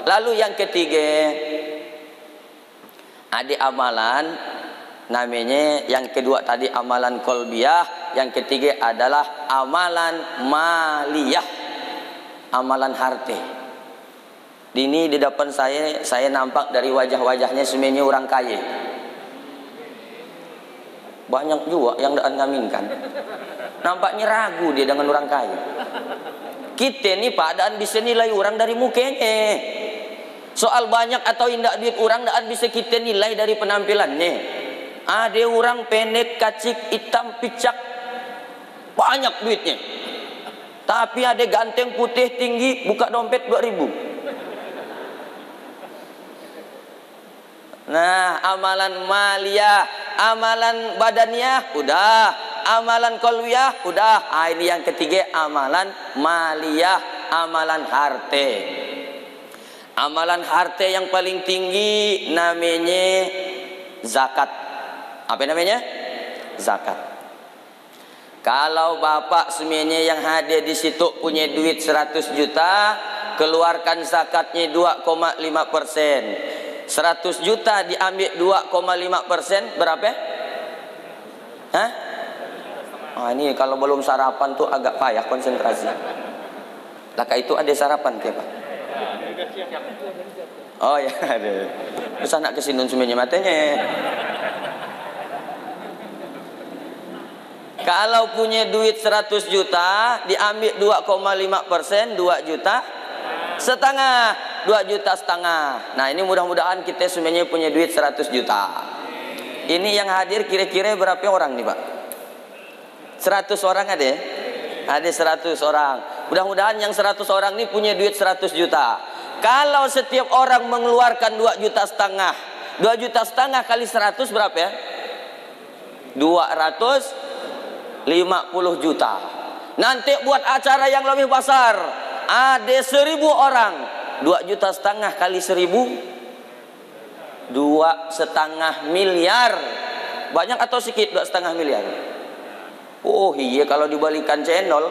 Lalu yang ketiga, ada amalan namanya, yang kedua tadi amalan kolbiyah, yang ketiga adalah amalan maliyah, amalan harta. Ini di depan saya nampak dari wajah-wajahnya semuanya orang kaya. Banyak juga yang tidak ngaminkan. Nampaknya ragu dia dengan orang kaya. Kita ni padaan bisa nilai orang dari mukanya. Soal banyak atau indah duit orang, tidak bisa kita nilai dari penampilannya. Ada orang pendek, kacik, hitam, picak, banyak duitnya. Tapi ada ganteng, putih, tinggi, buka dompet 2000. Nah, amalan maliyah, amalan badaniyah udah, amalan kolwiyah udah. Ini yang ketiga, amalan maliyah, amalan harta. Amalan harta yang paling tinggi namanya zakat. Apa namanya? Zakat. Kalau bapak semuanya yang hadir di situ punya duit 100 juta, keluarkan zakatnya 2,5%. 100 juta diambil 2,5%, berapa? Hah? Oh, ini kalau belum sarapan tuh agak payah konsentrasi. Laka itu ada sarapan tiap Pak? Oh ya ada. Terus anak kesinun semuanya matanya. Kalau punya duit 100 juta diambil 2,5%, 2 juta setengah, 2 juta setengah. Nah, ini mudah-mudahan kita semuanya punya duit 100 juta. Ini yang hadir kira-kira berapa orang nih Pak? 100 orang ada ya? Ada 100 orang. Mudah-mudahan yang 100 orang ini punya duit 100 juta. Kalau setiap orang mengeluarkan 2 juta setengah, 2 juta setengah kali 100 berapa ya? 250 juta. Nanti buat acara yang lebih besar, ada 1000 orang, 2 juta setengah kali 1000, 2,5 miliar. Banyak atau sedikit 2,5 miliar? Oh iya, kalau dibalikan channel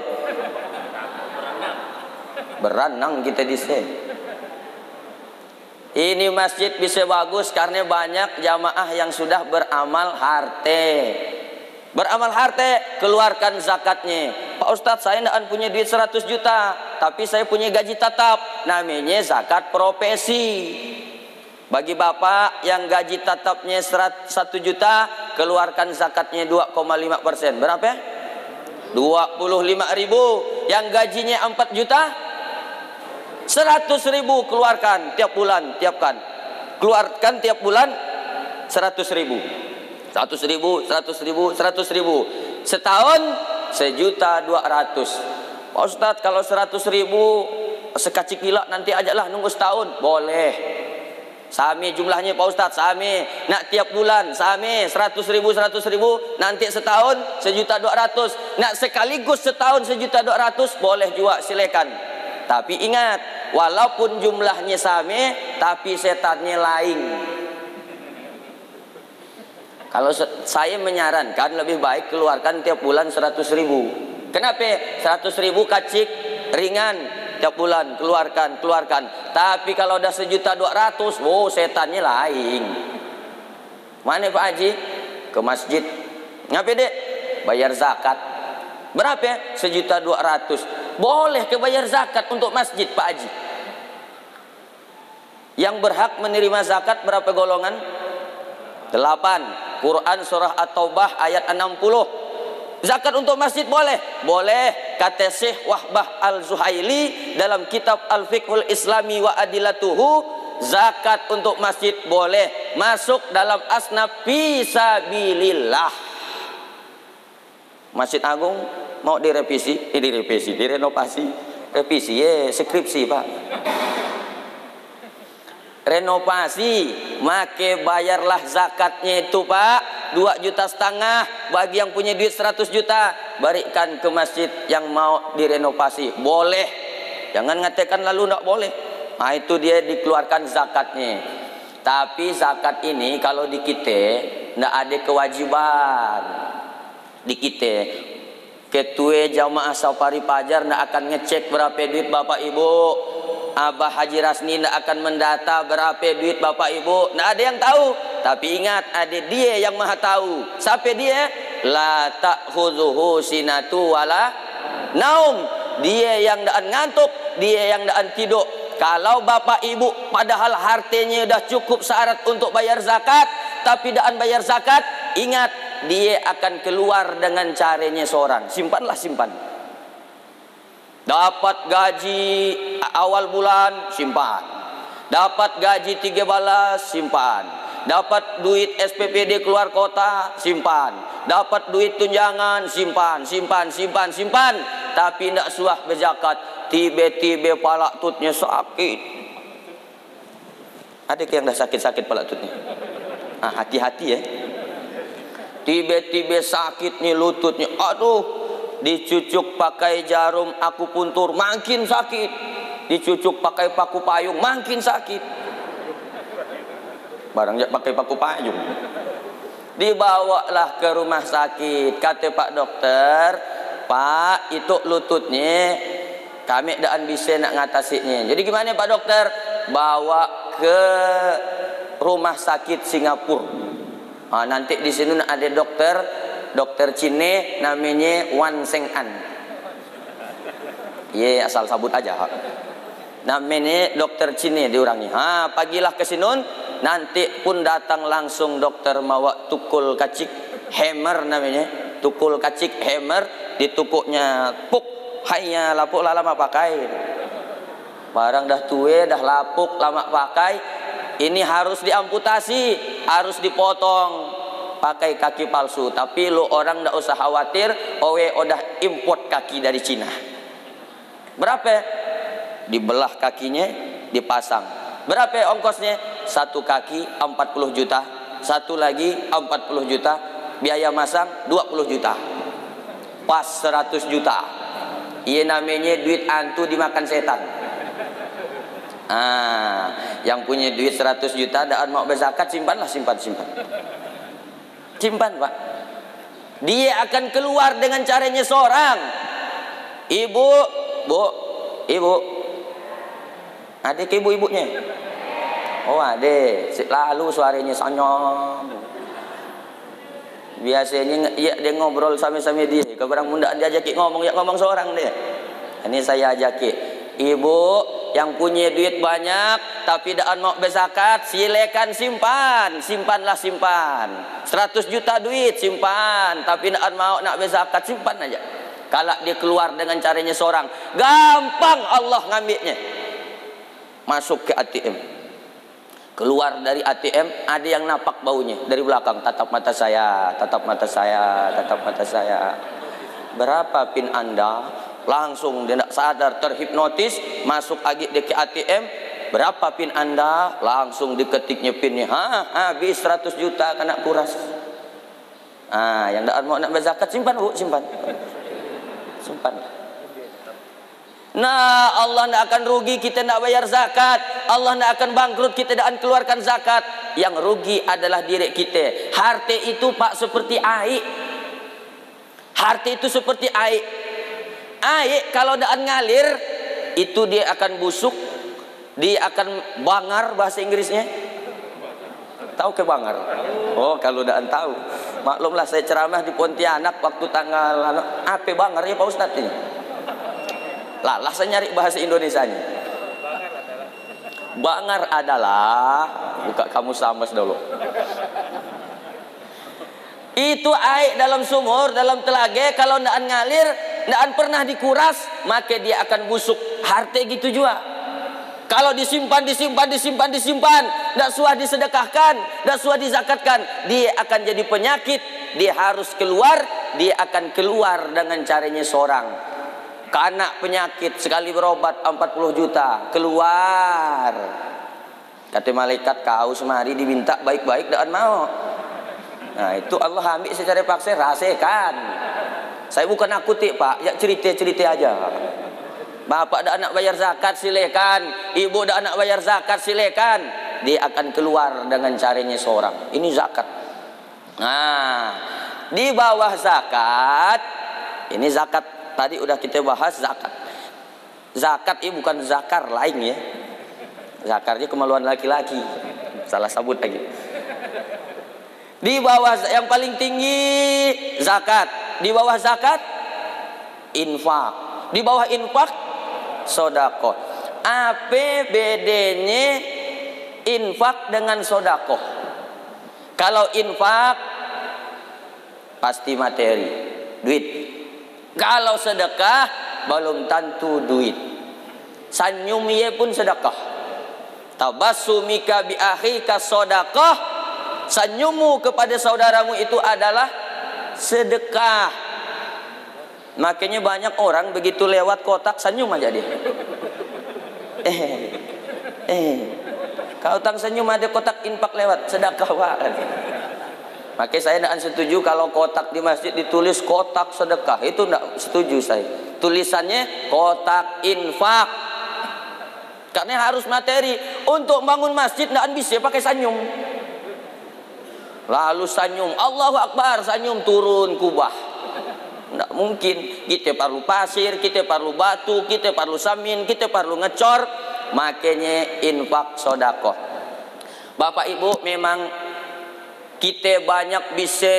berenang kita di sini. Ini masjid bisa bagus karena banyak jamaah yang sudah beramal harta. Beramal harta, keluarkan zakatnya. Pak Ustadz, saya tidak punya duit 100 juta, tapi saya punya gaji tetap. Namanya zakat profesi. Bagi bapak yang gaji tetapnya 1 juta, keluarkan zakatnya 2,5%. Berapa ya? 25.000. Yang gajinya 4 juta, 100.000 keluarkan tiap bulan, tiapkan. Keluarkan tiap bulan 100.000. 100.000, 100.000, 100.000. Setahun 1.200.000. Pak Ustadz, kalau 100.000 sekacikila nanti ajalah nunggu setahun. Boleh. Sami jumlahnya Pak Ustadz, sami. Nak tiap bulan sami 100.000, 100.000. Nanti setahun 1.200.000. Nak sekaligus setahun 1.200.000, boleh juga, silakan. Tapi ingat, walaupun jumlahnya sami, tapi setannya lain. Kalau saya menyarankan lebih baik keluarkan tiap bulan 100.000. Kenapa? 100.000 kacik ringan tiap bulan keluarkan. Tapi kalau udah 1.200.000, oh setannya lain. Mana Pak Haji? Ke masjid. Ngapa dek? Bayar zakat. Berapa? 1.200.000. Boleh ke bayar zakat untuk masjid Pak Haji. Yang berhak menerima zakat berapa golongan? 8. Quran surah At-Taubah ayat 60. Zakat untuk masjid boleh? Boleh. Kata Syekh Wahbah Al-Zuhaili dalam kitab Al-Fiqhul Islami wa Adilatuhu, zakat untuk masjid boleh masuk dalam asnaf fisabilillah. Masjid Agung mau direvisi, direnovasi. Revisi ya, skripsi Pak. Renovasi, make bayarlah zakatnya itu Pak, 2,5 juta bagi yang punya duit 100 juta, berikan ke masjid yang mau direnovasi. Boleh. Jangan ngatakan lalu tidak boleh. Nah, itu dia dikeluarkan zakatnya. Tapi zakat ini kalau di kita tidak ada kewajiban. Di kita ketua jamaah Safari Pajar tidak akan ngecek berapa duit Bapak Ibu. Abah Haji Rasni tidak akan mendata berapa duit bapak ibu, tidak ada yang tahu. Tapi ingat, ada dia yang maha tahu. Siapa dia? La ta'khudhuhu sinatu wala naum. Dia yang tidak ngantuk, dia yang tidak tidur. Kalau bapak ibu padahal hartanya dah cukup syarat untuk bayar zakat, tapi tidak bayar zakat, ingat, dia akan keluar dengan caranya seorang. Simpanlah, simpan. Dapat gaji awal bulan, simpan. Dapat gaji 3 balas, simpan. Dapat duit SPPD keluar kota, simpan. Dapat duit tunjangan, simpan, simpan, simpan, simpan. Tapi tidak suah berzakat, tiba-tiba palak tutnya sakit. Ada yang dah sakit-sakit palak tutnya? Hati-hati ya. Tiba-tiba sakit nih lututnya, aduh. Dicucuk pakai jarum akupuntur, makin sakit. Dicucuk pakai paku payung, makin sakit. Barang pakai paku payung. Dibawalah ke rumah sakit. Kata Pak Dokter, Pak, itu lututnya kami daan bisa nak ngatasinya. Jadi gimana Pak Dokter? Bawa ke rumah sakit Singapura. Nanti di sini ada dokter Cina namanya Wan Seng An. Ye, asal sabut aja. Namanya dokter Cina diorangnya. Pagilah ke sini, nanti pun datang langsung dokter mawa tukul kacik hammer namanya. Tukul kacik hammer, ditukuknya puk, hanya lapuk lama pakai. Barang dah tua, dah lapuk lama pakai, ini harus diamputasi, harus dipotong pakai kaki palsu. Tapi lo orang ndak usah khawatir, udah import kaki dari Cina. Berapa? Dibelah kakinya, dipasang. Berapa ongkosnya? Satu kaki 40 juta, satu lagi 40 juta, biaya masang 20 juta. Pas 100 juta. Ia namanya duit antu dimakan setan. Yang punya duit 100 juta dan mau berzakat, simpanlah, simpan. Simpan, Pak. Dia akan keluar dengan caranya seorang. Ibu. Adik ibu-ibunya. Oh, adik. Lalu suaranya sanyong. Biasanya dia ngobrol sama-sama dia. Kalau orang muda dia ajak ngomong seorang dia. Ini saya ajak. Ibu yang punya duit banyak tapi tidak mau berzakat, silakan simpanlah. 100 juta duit simpan, tapi tidak mau nak berzakat, simpan aja. Kalau dia keluar dengan caranya seorang, gampang Allah ngambilnya. Masuk ke ATM, keluar dari ATM, ada yang napak baunya dari belakang. Tatap mata saya. Berapa pin Anda? Langsung dia tidak sadar, terhipnotis, masuk lagi dia ke ATM. Berapa pin Anda? Langsung diketiknya pinnya. Habis 100 juta kena kuras. Yang tidak mau nak berzakat, simpan Bu, simpan. Nah, Allah tidak akan rugi kita tidak bayar zakat. Allah tidak akan bangkrut kita tidak akan keluarkan zakat. Yang rugi adalah diri kita. Harta itu Pak seperti air. Harta itu seperti air. Air kalau tidak ngalir, itu dia akan busuk. Dia akan bangar, bahasa Inggrisnya. Tahu ke bangar? Oh, kalau tidak tahu. Maklumlah saya ceramah di Pontianak waktu tanggal apa bangar ya Pak Ustadz ini. Lah saya nyari bahasa Indonesianya. Bangar adalah buka kamus samas dulu. Itu air dalam sumur, dalam telaga, kalau tidak ngalir, tidak pernah dikuras, maka dia akan busuk. Harta gitu juga. Kalau disimpan, tidak suah disedekahkan, tidak suah dizakatkan, dia akan jadi penyakit. Dia harus keluar, dia akan keluar dengan caranya seorang. Kena penyakit sekali berobat 40 juta keluar. Kata malaikat, kau semari diminta baik-baik dan mau. Nah itu Allah ambil secara paksa, rasakan. Saya bukan nakuti Pak, ya cerita-cerita aja. Bapak dah anak bayar zakat silakan, ibu dah anak bayar zakat silakan. Dia akan keluar dengan caranya seorang. Ini zakat. Nah di bawah zakat, ini zakat. Tadi udah kita bahas zakat. Zakat ini bukan zakar lain ya. Zakarnya kemaluan laki-laki. Salah sebut lagi. Di bawah yang paling tinggi zakat. Di bawah zakat infak. Di bawah infak sedekah. Apa bedanya infak dengan sedekah? Kalau infak pasti materi, duit. Kalau sedekah belum tentu duit. Senyum ye pun sedekah. Tabassumika bi akhika sedekah. Senyummu kepada saudaramu itu adalah sedekah. Makanya banyak orang begitu lewat kotak senyum aja dia. Kalau tang senyum ada kotak infak lewat sedekah banget. Makanya saya tidak setuju kalau kotak di masjid ditulis kotak sedekah. Itu tidak setuju saya. Tulisannya kotak infak. Karena harus materi. Untuk bangun masjid tidak bisa pakai senyum. Lalu senyum Allahu Akbar, senyum turun kubah. Tidak mungkin. Kita perlu pasir, kita perlu batu, kita perlu samin, kita perlu ngecor. Makanya infak sedekah. Bapak Ibu, memang kita banyak bisa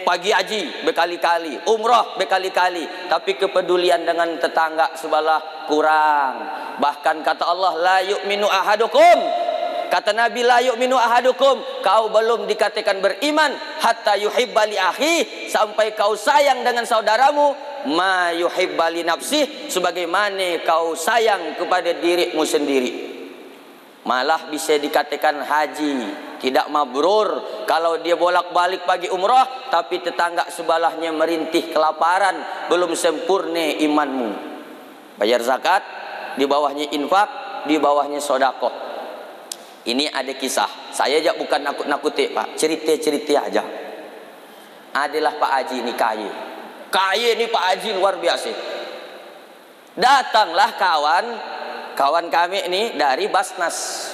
pagi haji berkali-kali, umrah berkali-kali, tapi kepedulian dengan tetangga sebelah kurang. Bahkan kata Allah, la yu'minu ahadukum. Kata Nabi, la yu'minu ahadukum. Kau belum dikatakan beriman hatta yuhibba li akhi, sampai kau sayang dengan saudaramu ma yuhibba li nafsih, sebagaimana kau sayang kepada dirimu sendiri. Malah bisa dikatakan haji tidak mabrur kalau dia bolak-balik pagi umrah tapi tetangga sebelahnya merintih kelaparan, belum sempurna imanmu. Bayar zakat, di bawahnya infak, di bawahnya sedekah. Ini ada kisah. Saya aja bukan nakut-nakuti, Pak. Cerita-cerita aja. Adalah Pak Haji ini kaya. Kaya ini Pak Haji luar biasa. Datanglah kawan kami ini dari Basnas.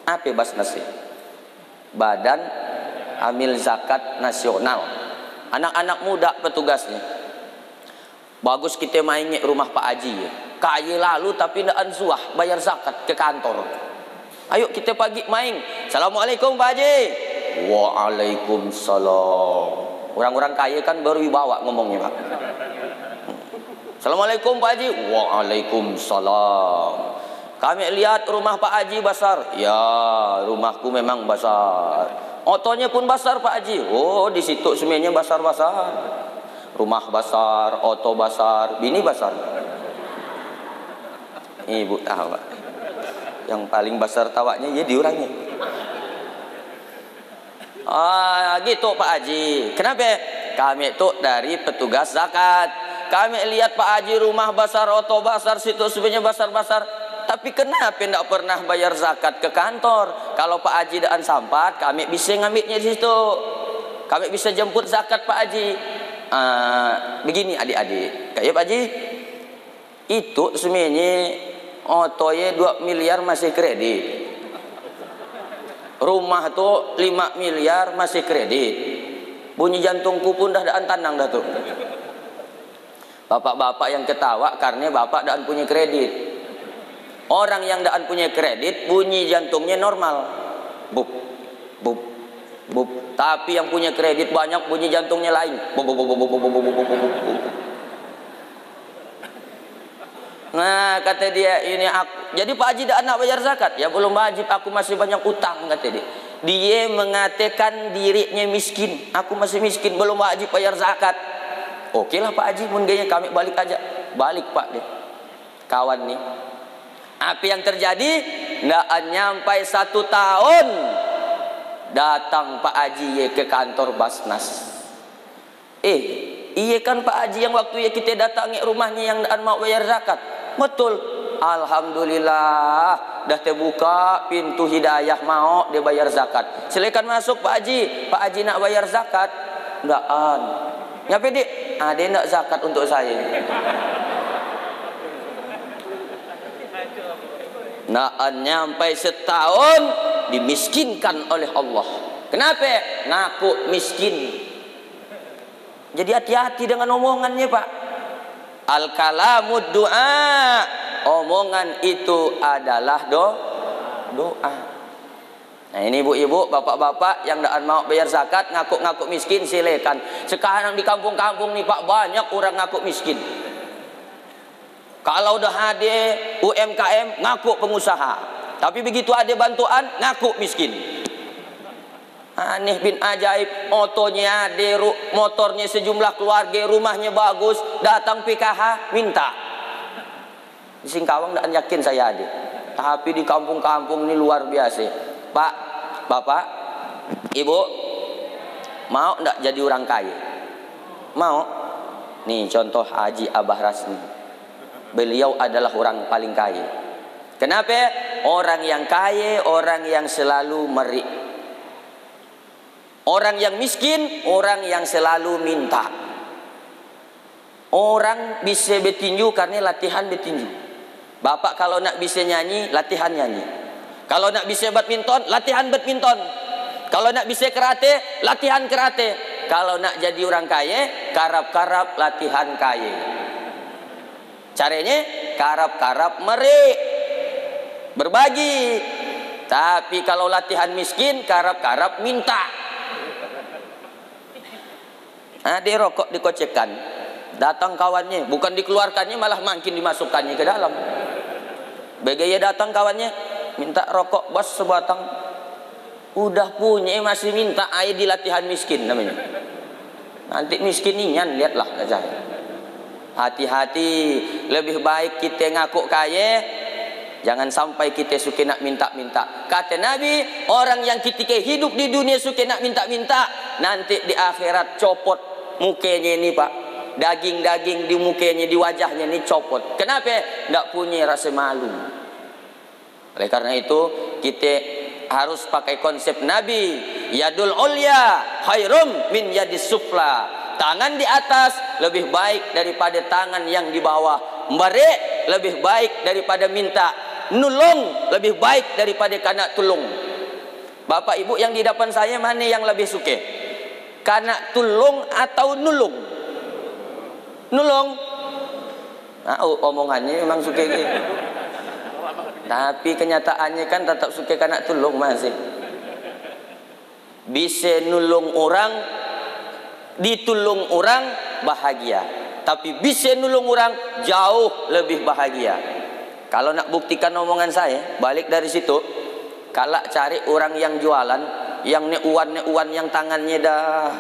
Apa Basnas sih? Badan Amil Zakat Nasional. Anak-anak muda petugasnya. Bagus kita mainnya rumah Pak Haji ya. Kaya lalu tapi tidak ansuah bayar zakat ke kantor. Ayo kita pagi main. Assalamualaikum Pak Haji. Waalaikumsalam. Orang-orang kaya kan baru wibawa ngomongnya Pak. Assalamualaikum Pak Haji. Waalaikumsalam. Kami lihat rumah Pak Haji besar. Ya, rumahku memang besar. Otonya pun besar Pak Haji. Oh, di situ semuanya besar-besar. Rumah besar, oto besar, bini besar. Ibu tahu Pak. Yang paling besar tawaknya ya diurangnya. Gitu Pak Haji. Kenapa? Kami itu dari petugas zakat. Kami lihat Pak Haji rumah besar, oto besar, situ sebenarnya besar-besar. Tapi kenapa tidak pernah bayar zakat ke kantor? Kalau Pak Haji dan sampat, kami bisa ngambilnya di situ. Kami bisa jemput zakat Pak Haji. Begini adik-adik. Kayak Pak Haji, itu sebenarnya otonya 2 miliar masih kredit. Rumah tuh 5 miliar masih kredit. Bunyi jantungku pun dah tandang dah tuh. Bapak-bapak yang ketawa karena bapak dah punya kredit. Orang yang dah punya kredit bunyi jantungnya normal. Bup, bup, bup. Tapi yang punya kredit banyak bunyi jantungnya lain. Bup, bup, bup, bup, bup, bup, bup, bup, bup. Nah kata dia ini aku. Jadi Pak Haji dah nak bayar zakat. Ya belum wajib, aku masih banyak utang kata dia. Dia mengatakan dirinya miskin. Aku masih miskin, belum wajib bayar zakat. Oke lah Pak Haji, mungkin kami balik aja. Balik Pak dia. Kawan nih. Apa yang terjadi? Nggak nyampai 1 tahun datang Pak Haji ke kantor Basnas. Iya kan Pak Haji yang waktu ya kita datangi rumahnya yang mau bayar zakat. Betul. Alhamdulillah dah terbuka pintu hidayah mau dia bayar zakat. Silakan masuk Pak Haji. Pak Haji nak bayar zakat? Ndaan. Nyapa dik? Dia nak zakat untuk saya. Ndaan nyampai setahun dimiskinkan oleh Allah. Kenapa? Ngaku miskin. Jadi hati-hati dengan omongannya Pak. Al-kalamud du'a. Omongan itu adalah doa. Nah ini ibu-ibu, bapak-bapak yang tidak mau bayar zakat, ngaku-ngaku miskin, silakan. Sekarang di kampung-kampung nih Pak, banyak orang ngaku miskin. Kalau udah ada UMKM, ngaku pengusaha. Tapi begitu ada bantuan, ngaku miskin. Aneh bin ajaib, motornya ada, motornya sejumlah keluarga, rumahnya bagus, datang PKH, minta. Di Singkawang tidak yakin saya ada. Tapi di kampung-kampung ini luar biasa. Pak, bapak, ibu, mau tidak jadi orang kaya? Mau? Nih contoh Haji Abah Rasmi. Beliau adalah orang paling kaya. Kenapa? Orang yang kaya, orang yang selalu meri. Orang yang miskin, orang yang selalu minta. Orang bisa bertinju karena latihan bertinju. Bapak kalau nak bisa nyanyi, latihan nyanyi. Kalau nak bisa badminton, latihan badminton. Kalau nak bisa karate, latihan karate. Kalau nak jadi orang kaya, karap-karap latihan kaya. Caranya karap-karap meri, berbagi. Tapi kalau latihan miskin, karap-karap minta. Nah, dia rokok dikocekkan, datang kawannya, bukan dikeluarkannya, malah makin dimasukkannya ke dalam. Begaya datang kawannya, minta rokok bos sebatang. Udah punya masih minta, air di latihan miskin namanya. Nanti miskin nian, lihatlah aja. Hati-hati, lebih baik kita ngaku kaya, jangan sampai kita suka nak minta-minta. Kata Nabi, orang yang ketika hidup di dunia suka nak minta-minta, nanti di akhirat copot mukanya ini Pak. Daging-daging di mukanya, di wajahnya ini copot. Kenapa? Tidak punya rasa malu. Oleh karena itu, kita harus pakai konsep Nabi. Yadul ulya khairum min yadis sufla. Tangan di atas lebih baik daripada tangan yang di bawah. Memberi lebih baik daripada minta. Nulung lebih baik daripada kana tulung. Bapak ibu yang di depan saya, mana yang lebih suka? Kana tulung atau nulung? Nulung. Nah, omongannya memang suka gitu. Tapi kenyataannya kan tetap suka kana tulung masih. Bisa nulung orang, ditulung orang bahagia. Tapi bisa nulung orang jauh lebih bahagia. Kalau nak buktikan omongan saya, balik dari situ, kalau cari orang yang jualan, yang neuan yang tangannya dah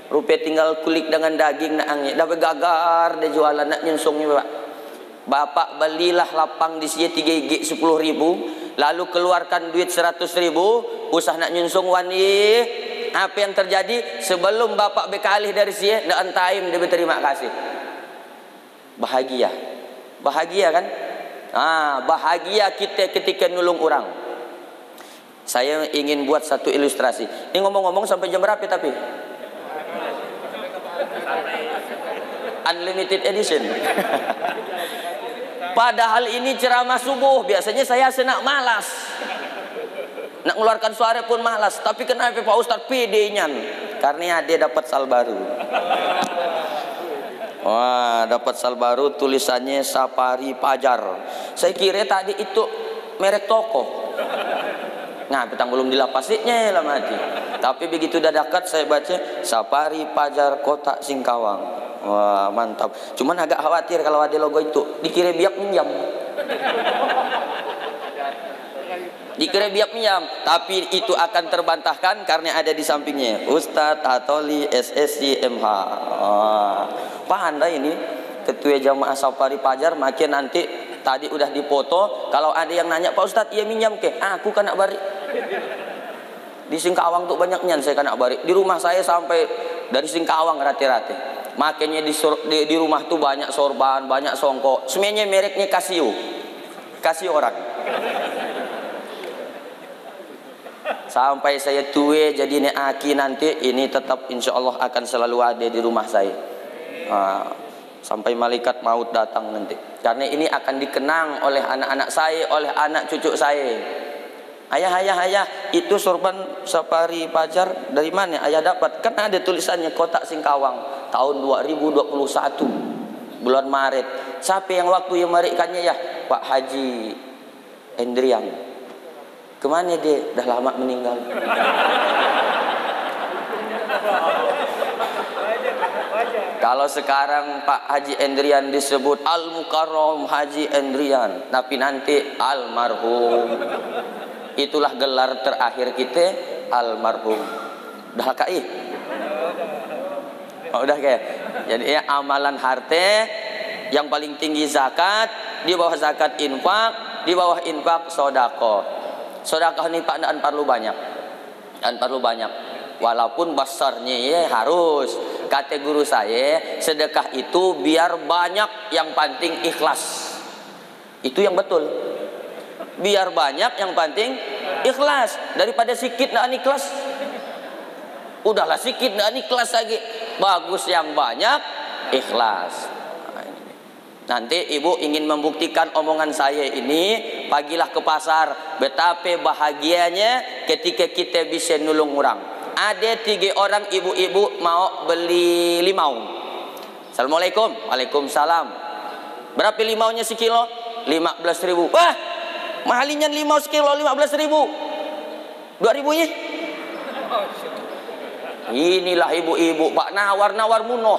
rupiah tinggal kulik dengan daging nak angin, dah bergagar dia jualan nak nyunsungnya Pak. Bapak belilah lapang di sini 3 gig 10.000, lalu keluarkan duit 100.000, usah nak nyunsung wani. Apa yang terjadi sebelum bapak berkalih dari sini, dan time dia berterima kasih. Bahagia, bahagia kan? Bahagia kita ketika nulung orang. Saya ingin buat satu ilustrasi. Ini ngomong-ngomong sampai jam berapa tapi? Unlimited edition. Padahal ini ceramah subuh. Biasanya saya senak malas, nak mengeluarkan suara pun malas. Tapi kenapa Pak Ustadz pede-nya? Karena dia dapat sal baru. Wah, dapat sal baru, tulisannya Safari Pajar. Saya kira tadi itu merek toko. Nah, petang belum dilapasinya lah mati. Tapi begitu udah dekat saya baca Safari Pajar Kota Singkawang. Wah, mantap. Cuman agak khawatir kalau ada logo itu. Dikira biak minjam. Dikira biak minjam. Tapi itu akan terbantahkan karena ada di sampingnya Ustadz Hatoli SSC MH. Pandai ini ketua jamaah Safari Pajar. Makin nanti tadi udah dipoto. Kalau ada yang nanya, Pak Ustadz iya minjam ke? Aku kan nak bari. Di Singkawang tuh banyaknya saya kan nak bari. Di rumah saya sampai dari Singkawang rata-rata. Makanya di rumah tuh banyak sorban, banyak songkok. Semuanya mereknya Casio. Casio orang. Sampai saya tua jadi ini aki nanti, ini tetap insya Allah akan selalu ada di rumah saya. Sampai malaikat maut datang nanti. Karena ini akan dikenang oleh anak-anak saya, oleh anak cucu saya. Ayah, itu sorban Safari Pajar dari mana ayah dapat? Kan ada tulisannya Kota Singkawang tahun 2021. bulan Maret. Siapa yang waktu yang marikannya ya? Pak Haji Endrian. Kemana dia? Dah lama meninggal. Kalau sekarang Pak Haji Endrian disebut Al-Mukarram Haji Endrian, tapi nanti almarhum. Itulah gelar terakhir kita, almarhum. Dah kai? Oh, udah kayak. Jadi ya, amalan harta yang paling tinggi zakat, di bawah zakat infak, di bawah infak sedekah. Sedekah ini Pak dan perlu banyak. Dan perlu banyak. Walaupun besarnya ya harus. Kata guru saya, sedekah itu biar banyak, yang penting ikhlas. Itu yang betul. Biar banyak, yang penting ikhlas. Daripada sikit nak ikhlas. Udahlah sikit nak ikhlas lagi. Bagus yang banyak ikhlas. Nanti ibu ingin membuktikan omongan saya ini, pagilah ke pasar. Betapa bahagianya ketika kita bisa nulung orang. Ada 3 orang ibu-ibu mau beli limau. Assalamualaikum. Waalaikumsalam. Berapa limaunya sekilo? 15.000. Wah, mahalinya limau sekilo 15.000. 2.000 nya? Inilah ibu-ibu Pak, nawar-nawar munoh.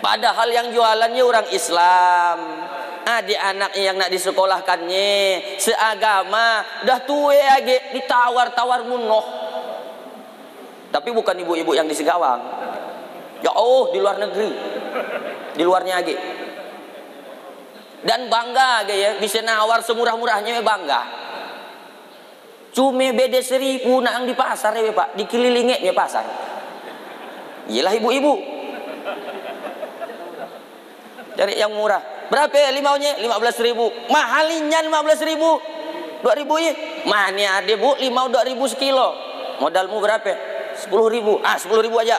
Padahal yang jualannya orang Islam. Adik anaknya yang nak disekolahkannya seagama, dah tua lagi ditawar-tawar munoh. Tapi bukan ibu-ibu yang di Segawang. Ya oh, di luar negeri. Di luarnya lagi. Dan bangga lagi ya, bisa nawar semurah-murahnya bangga. Cuma beda 1.000 nak yang di pasar ya Pak, dikelilinginya pasar. Iyalah ibu-ibu. Cari yang murah. Berapa ya limaunya? 15.000. Mahalinya 15.000. 2.000 ya. Mana ada bu limau 2.000 sekilo. Modalmu berapa? 10.000. Ah 10.000 aja.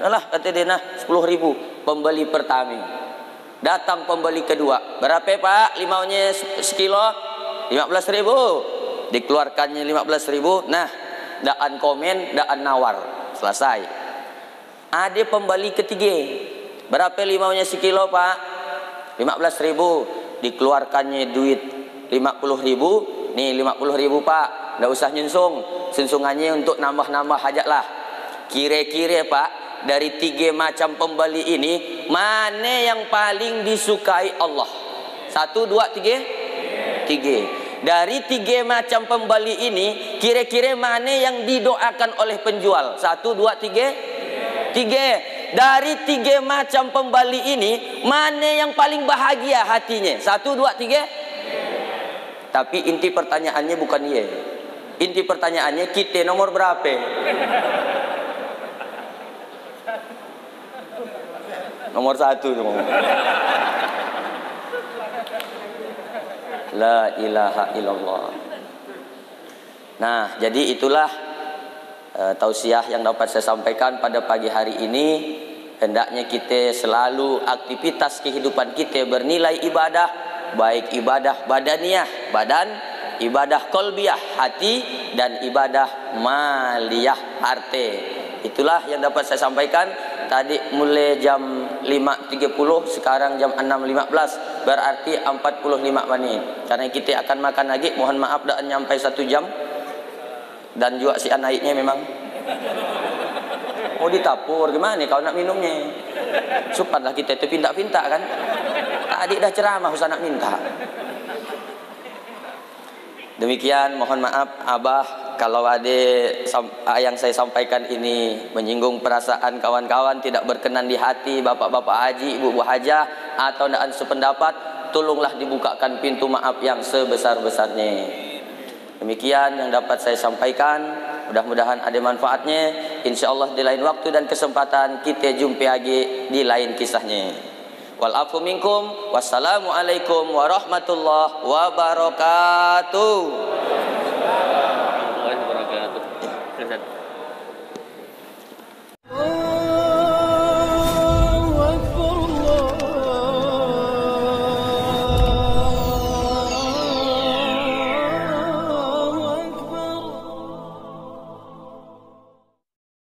Alah kata dia nah 10.000. Pembeli pertama. Datang pembeli kedua. Berapa Pak limaunya sekilo? 15.000. Dikeluarkannya 15.000. Nah, daan komen, daan nawar. Selesai. Ada pembeli ketiga. Berapa limaunya sekilo Pak? 15.000. Dikeluarkannya duit 50.000. Nih 50.000 Pak. Nggak usah nyunsung. Sunsungannya untuk nambah-nambah aja lah. Kira-kira Pak, dari 3 macam pembeli ini, mana yang paling disukai Allah? 1, 2, 3? 3. Dari 3 macam pembeli ini, kira-kira mana yang didoakan oleh penjual? 1, 2, 3? 3. Dari 3 macam pembeli ini, mana yang paling bahagia hatinya? 1, 2, 3? Tapi inti pertanyaannya bukan iya. Inti pertanyaannya kita nomor berapa? Nomor 1. La ilaha illallah. Nah, jadi itulah tausiah yang dapat saya sampaikan pada pagi hari ini. Hendaknya kita selalu aktivitas kehidupan kita bernilai ibadah, baik ibadah badaniyah, badan, ibadah qalbiyah, hati, dan ibadah maliyah, harta. Itulah yang dapat saya sampaikan. Tadi mulai jam 5.30, sekarang jam 6.15, berarti 45 menit. Karena kita akan makan lagi, mohon maaf dah nyampai 1 jam. Dan juga si naiknya memang mau ditapur gimana kalau nak minumnya. Supaya kita itu pinta-pinta kan. Tadi dah ceramah usah nak minta. Demikian, mohon maaf Abah kalau ada yang saya sampaikan ini menyinggung perasaan kawan-kawan, tidak berkenan di hati bapak-bapak haji, ibu-ibu hajah, atau tidak sependapat, tolonglah dibukakan pintu maaf yang sebesar-besarnya. Demikian yang dapat saya sampaikan. Mudah-mudahan ada manfaatnya. InsyaAllah di lain waktu dan kesempatan kita jumpa lagi di lain kisahnya. Wal afu minkum. Wassalamualaikum warahmatullahi wabarakatuh.